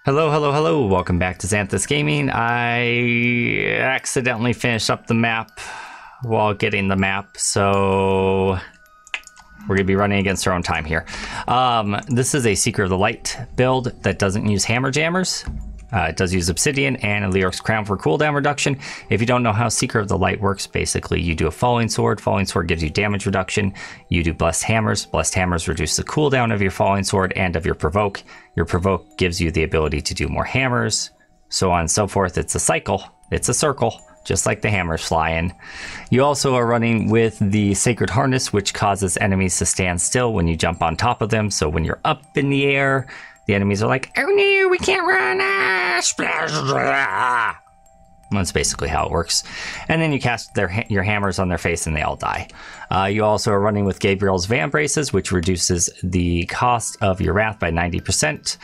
Hello, hello, hello. Welcome back to Xanthus Gaming. I accidentally finished up the map while getting the map, so we're going to be running against our own time here. This is a Seeker of the Light build that doesn't use hammer jammers. It does use obsidian and a Leoric's Crown for cooldown reduction. If you don't know how Seeker of the Light works, basically you do a Falling Sword. Falling Sword gives you damage reduction. You do Blessed Hammers. Blessed Hammers reduce the cooldown of your Falling Sword and of your Provoke. Your Provoke gives you the ability to do more hammers, so on and so forth. It's a cycle. It's a circle, just like the hammers flying. You also are running with the Sacred Harness, which causes enemies to stand still when you jump on top of them. So when you're up in the air, the enemies are like, oh no, we can't run, splash. That's basically how it works. And then you cast your hammers on their face and they all die. You also are running with Gabriel's Van Braces, which reduces the cost of your Wrath by 90%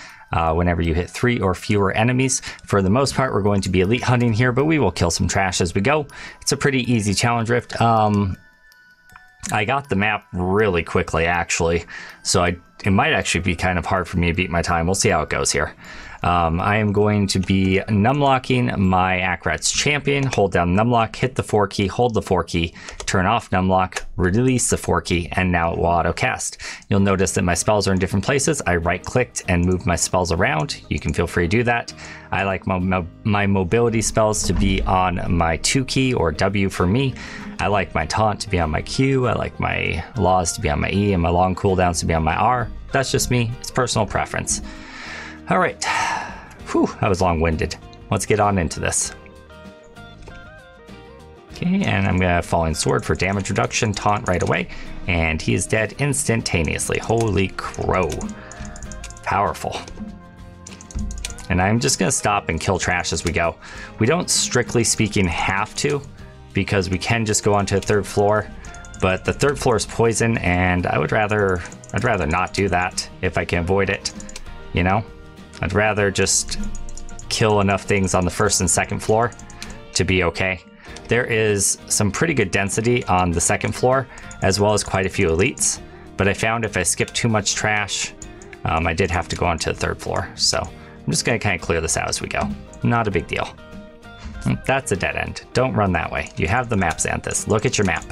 whenever you hit 3 or fewer enemies. For the most part, we're going to be elite hunting here, but we will kill some trash as we go. It's a pretty easy challenge rift. I got the map really quickly, actually, so it might actually be kind of hard for me to beat my time. We'll see how it goes here. I am going to be numlocking my Akrat's Champion. Hold down numlock, hit the 4 key, hold the 4 key, turn off numlock, release the 4 key, and now it will auto cast. You'll notice that my spells are in different places. I right clicked and moved my spells around. You can feel free to do that. I like my mobility spells to be on my 2 key, or W for me. I like my taunt to be on my Q. I like my laws to be on my E, and my long cooldowns to be on my R. That's just me. It's personal preference. All right. Whew, that was long-winded. Let's get on into this. Okay, and I'm gonna Falling Sword for damage reduction, taunt right away, and he is dead instantaneously. Holy crow. Powerful. And I'm just gonna stop and kill trash as we go. We don't, strictly speaking, have to, because we can just go onto the 3rd floor, but the 3rd floor is poison, and I'd rather not do that if I can avoid it, you know? I'd rather just kill enough things on the 1st and 2nd floor to be okay. There is some pretty good density on the 2nd floor, as well as quite a few elites, but I found if I skip too much trash, I did have to go onto the 3rd floor, so I'm just gonna kind of clear this out as we go. Not a big deal. That's a dead end. Don't run that way. You have the map, Xanthus. Look at your map.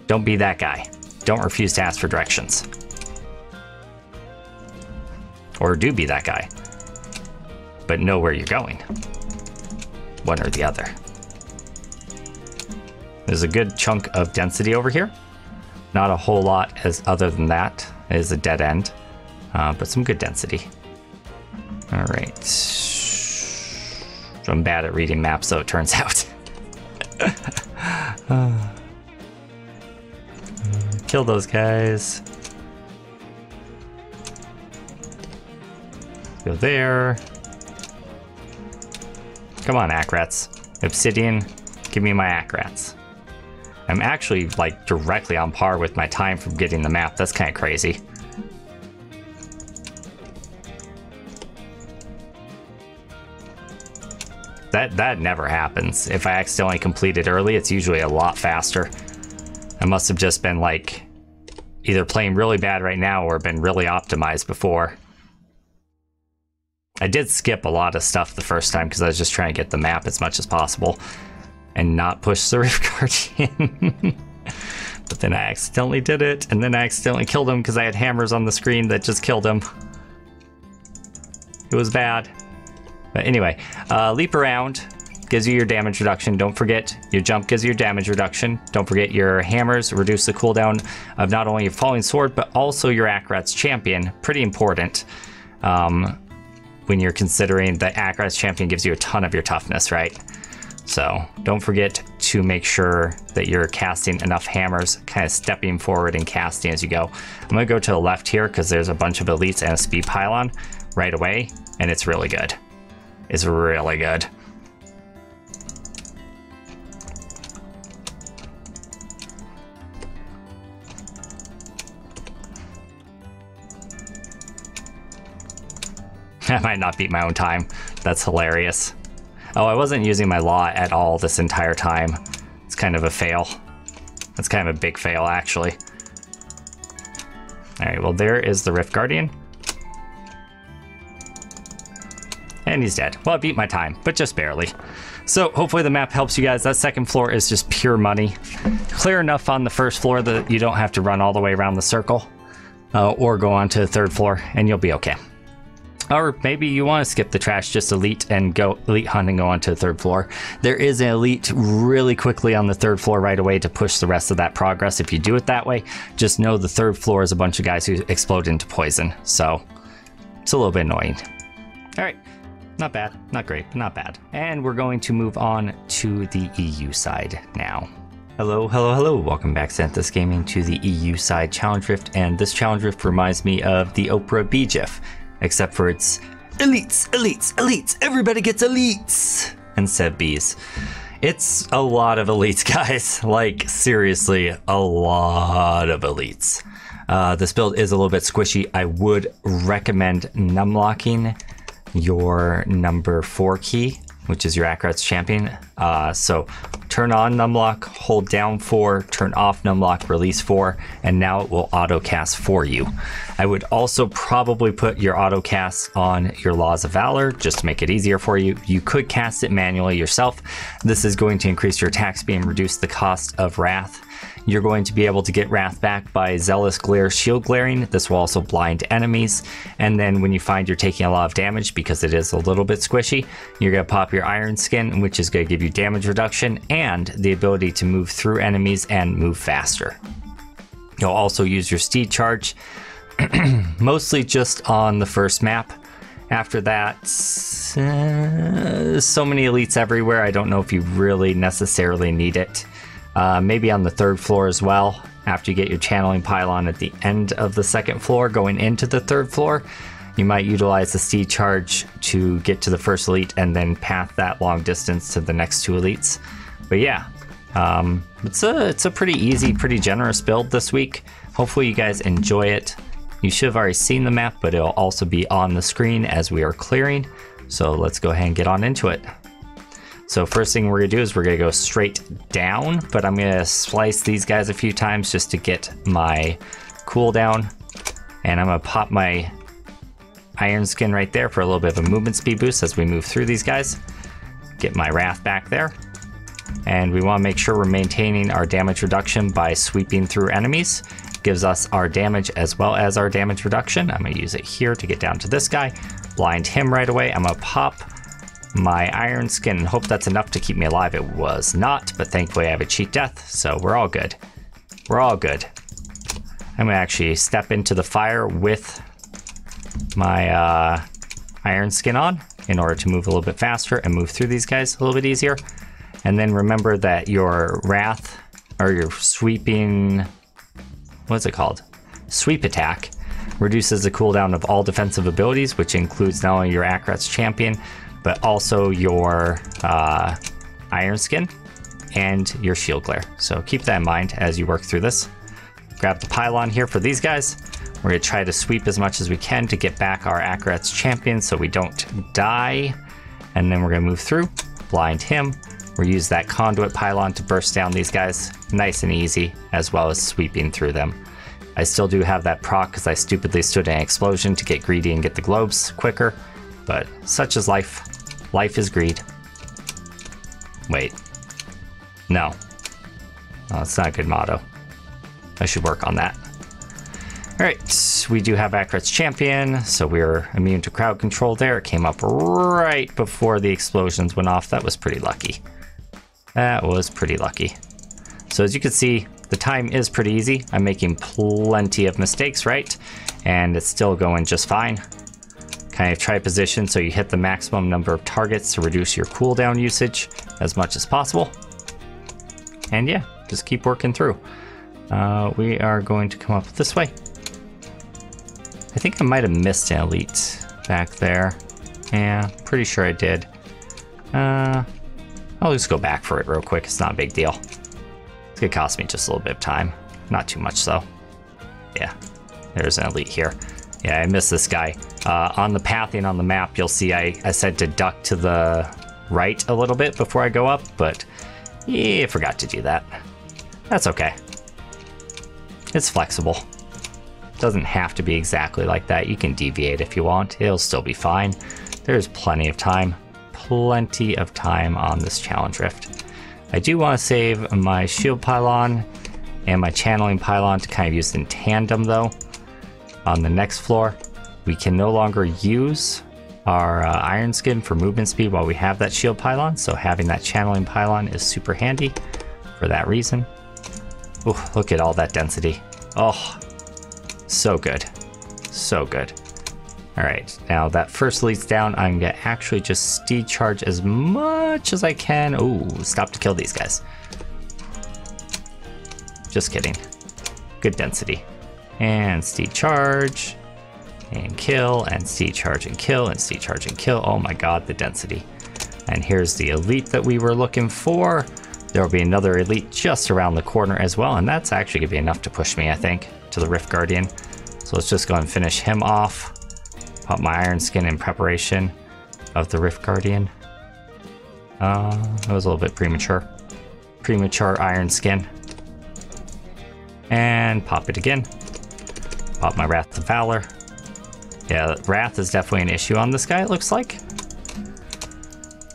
Don't be that guy. Don't refuse to ask for directions. Or do be that guy, but know where you're going. One or the other. There's a good chunk of density over here. Not a whole lot as other than that. It is a dead end, but some good density. All right. I'm bad at reading maps, though, it turns out. Kill those guys. Go there. Come on, Akrats. Obsidian, give me my Akrats. I'm actually, like, directly on par with my time from getting the map. That's kind of crazy. That never happens. If I accidentally complete it early, it's usually a lot faster. I must have just been, like, either playing really bad right now or been really optimized before. I did skip a lot of stuff the first time because I was just trying to get the map as much as possible and not push the Rift Guardian. But then I accidentally did it, and then I accidentally killed him because I had hammers on the screen that just killed him. It was bad. But anyway, leap around gives you your damage reduction. Don't forget, your jump gives you your damage reduction. Don't forget your hammers reduce the cooldown of not only your Falling Sword, but also your Akrat's Champion. Pretty important when you're considering that Akrat's Champion gives you a ton of your toughness, right? So don't forget to make sure that you're casting enough hammers, kind of stepping forward and casting as you go. I'm gonna go to the left here because there's a bunch of elites and a speed pylon right away, and it's really good. It's really good. I might not beat my own time. That's hilarious. Oh, I wasn't using my law at all this entire time. It's kind of a fail. That's kind of a big fail, actually. All right, well, there is the Rift Guardian. And he's dead. Well, I beat my time, but just barely. So hopefully the map helps you guys. That second floor is just pure money. Clear enough on the first floor that you don't have to run all the way around the circle. Or go on to the third floor, and you'll be okay. Or maybe you want to skip the trash, just elite and go elite hunt and go on to the third floor. There is an elite really quickly on the third floor right away to push the rest of that progress. If you do it that way, just know the third floor is a bunch of guys who explode into poison. So it's a little bit annoying. All right, not bad, not great, but not bad. And we're going to move on to the EU side now. Hello, hello, hello. Welcome back, Xanthus Gaming, to the EU side challenge rift. And this challenge rift reminds me of the Oprah B GIF. Except for it's elites, elites, elites, everybody gets elites instead of Bs. It's a lot of elites, guys. Like, seriously, a lot of elites. This build is a little bit squishy. I would recommend numlocking your number 4 key, which is your Akrat's champion. So turn on numlock, hold down 4, turn off numlock, release 4, and now it will auto cast for you. I would also probably put your auto cast on your Laws of Valor just to make it easier for you. You could cast it manually yourself. This is going to increase your attack speed and reduce the cost of Wrath. You're going to be able to get Wrath back by Zealous Glare Shield Glaring. This will also blind enemies. And then when you find you're taking a lot of damage, because it is a little bit squishy, you're going to pop your Iron Skin, which is going to give you damage reduction and the ability to move through enemies and move faster. You'll also use your Steed Charge, mostly just on the first map. After that, so many elites everywhere. I don't know if you really necessarily need it. Maybe on the third floor as well. After you get your channeling pylon at the end of the second floor, going into the third floor, you might utilize the Steed Charge to get to the first elite and then path that long distance to the next 2 elites. But yeah, it's a pretty easy, pretty generous build this week. Hopefully you guys enjoy it. You should have already seen the map, but it'll also be on the screen as we are clearing. So let's go ahead and get on into it. So first thing we're gonna do is we're gonna go straight down, but I'm gonna slice these guys a few times just to get my cooldown. And I'm gonna pop my Iron Skin right there for a little bit of a movement speed boost as we move through these guys. Get my Wrath back there. And we wanna make sure we're maintaining our damage reduction by sweeping through enemies. Gives us our damage as well as our damage reduction. I'm gonna use it here to get down to this guy. Blind him right away. I'm gonna pop my Iron Skin and hope that's enough to keep me alive. It was not, but thankfully I have a cheat death, so we're all good. We're all good. I'm gonna actually step into the fire with my Iron Skin on in order to move a little bit faster and move through these guys a little bit easier. And then remember that your Wrath, or your sweeping, what's it called? Sweep attack reduces the cooldown of all defensive abilities, which includes not only your Akrat's champion, but also your Iron Skin and your Shield Glare. So keep that in mind as you work through this. Grab the pylon here for these guys. We're gonna try to sweep as much as we can to get back our Akrat's champion so we don't die. And then we're gonna move through, blind him. We'll use that conduit pylon to burst down these guys nice and easy, as well as sweeping through them. I still do have that proc because I stupidly stood in an explosion to get greedy and get the globes quicker. But such is life. Life is greed. Wait. No. Oh, that's not a good motto. I should work on that. Alright, we do have Akrat's champion, so we're immune to crowd control there. It came up right before the explosions went off. That was pretty lucky. That was pretty lucky. So as you can see, the time is pretty easy. I'm making plenty of mistakes, right? And it's still going just fine. Kind of try position so you hit the maximum number of targets to reduce your cooldown usage as much as possible. And yeah, just keep working through. We are going to come up this way. I think I might have missed an elite back there. Yeah, pretty sure I did. I'll just go back for it real quick. It's not a big deal. It's gonna cost me just a little bit of time. Not too much though. Yeah, there's an elite here. Yeah, I missed this guy. On the pathing on the map, you'll see I said to duck to the right a little bit before I go up, but yeah, I forgot to do that. That's okay. It's flexible. Doesn't have to be exactly like that. You can deviate if you want. It'll still be fine. there's plenty of time. Plenty of time on this challenge rift. I do want to save my shield pylon and my channeling pylon to kind of use in tandem though. On the next floor, we can no longer use our iron skin for movement speed while we have that shield pylon, so having that channeling pylon is super handy for that reason. Ooh, look at all that density. Oh, so good. So good. All right, now that first elite's down, I'm gonna actually just steed charge as much as I can. Ooh, stop to kill these guys. Just kidding. Good density. And steed charge, and kill, and steed charge and kill, and steed charge and kill. Oh my god, the density. And here's the elite that we were looking for. There will be another elite just around the corner as well, and that's actually gonna be enough to push me, I think, to the Rift Guardian. So let's just go and finish him off. Pop my iron skin in preparation of the Rift Guardian. That was a little bit premature. Premature iron skin. And pop it again. Pop my Wrath of Valor. Yeah, Wrath is definitely an issue on this guy, it looks like.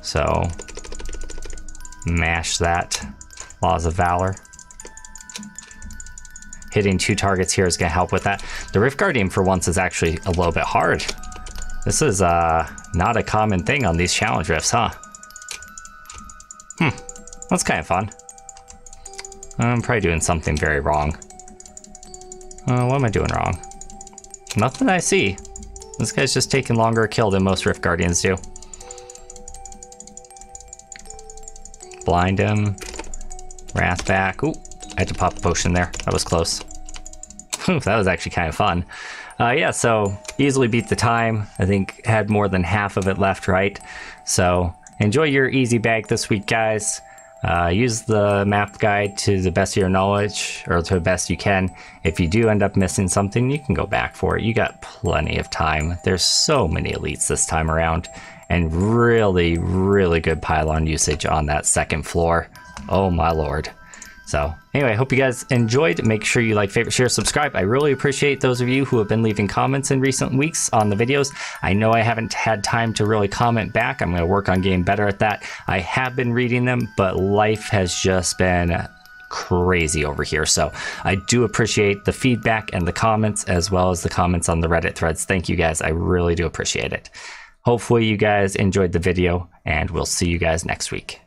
So, mash that. Laws of Valor. Hitting 2 targets here is going to help with that. The Rift Guardian for once is actually a little bit hard. This is not a common thing on these challenge rifts, huh? That's kind of fun. I'm probably doing something very wrong. What am I doing wrong? Nothing I see. This guy's just taking longer to kill than most Rift Guardians do. Blind him. Wrath back. Ooh, I had to pop a potion there. That was close. That was actually kind of fun. Yeah, so easily beat the time. I think had more than half of it left, right? So enjoy your easy bag this week, guys. Use the map guide to the best of your knowledge, or to the best you can. If you do end up missing something, you can go back for it. You got plenty of time. There's so many elites this time around, and really, really good pylon usage on that second floor. Oh my lord. So anyway, I hope you guys enjoyed. Make sure you like, favorite, share, subscribe. I really appreciate those of you who have been leaving comments in recent weeks on the videos. I know I haven't had time to really comment back. I'm going to work on getting better at that. I have been reading them, but life has just been crazy over here. So I do appreciate the feedback and the comments, as well as the comments on the Reddit threads. Thank you guys. I really do appreciate it. Hopefully you guys enjoyed the video, and we'll see you guys next week.